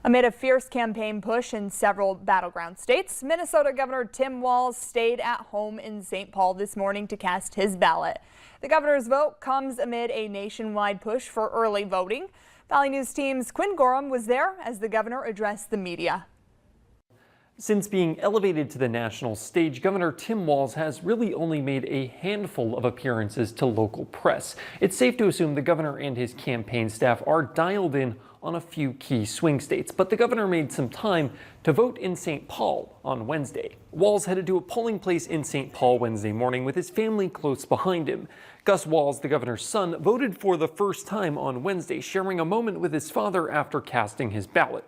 Amid a fierce campaign push in several battleground states, Minnesota Governor Tim Walz stayed at home in St. Paul this morning to cast his ballot. The governor's vote comes amid a nationwide push for early voting. Valley News Team's Quinn Gorham was there as the governor addressed the media. Since being elevated to the national stage, Governor Tim Walz has really only made a handful of appearances to local press. It's safe to assume the governor and his campaign staff are dialed in on a few key swing states, but the governor made some time to vote in St. Paul on Wednesday. Walz headed to a polling place in St. Paul Wednesday morning with his family close behind him. Gus Walz, the governor's son, voted for the first time on Wednesday, sharing a moment with his father after casting his ballot.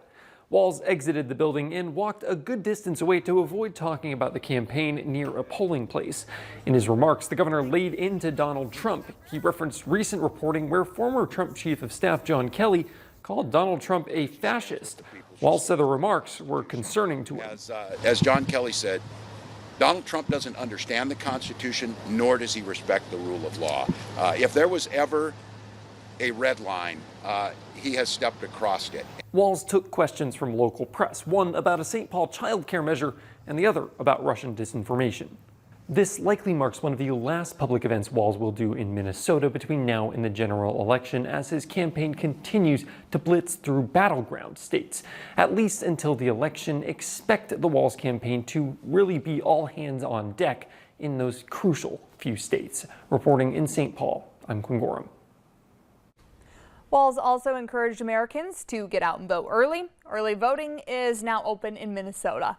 Walz exited the building and walked a good distance away to avoid talking about the campaign near a polling place. In his remarks, the governor laid into Donald Trump. He referenced recent reporting where former Trump Chief of Staff John Kelly called Donald Trump a fascist. Walz said the remarks were concerning to him. As John Kelly said, Donald Trump doesn't understand the Constitution, nor does he respect the rule of law. If there was ever a red line, he has stepped across it. Walz took questions from local press, one about a St. Paul child care measure and the other about Russian disinformation. This likely marks one of the last public events Walz will do in Minnesota between now and the general election, as his campaign continues to blitz through battleground states. At least until the election, expect the Walz campaign to really be all hands on deck in those crucial few states. Reporting in St. Paul, I'm Quinn Gorham. Walz also encouraged Americans to get out and vote early. Early voting is now open in Minnesota.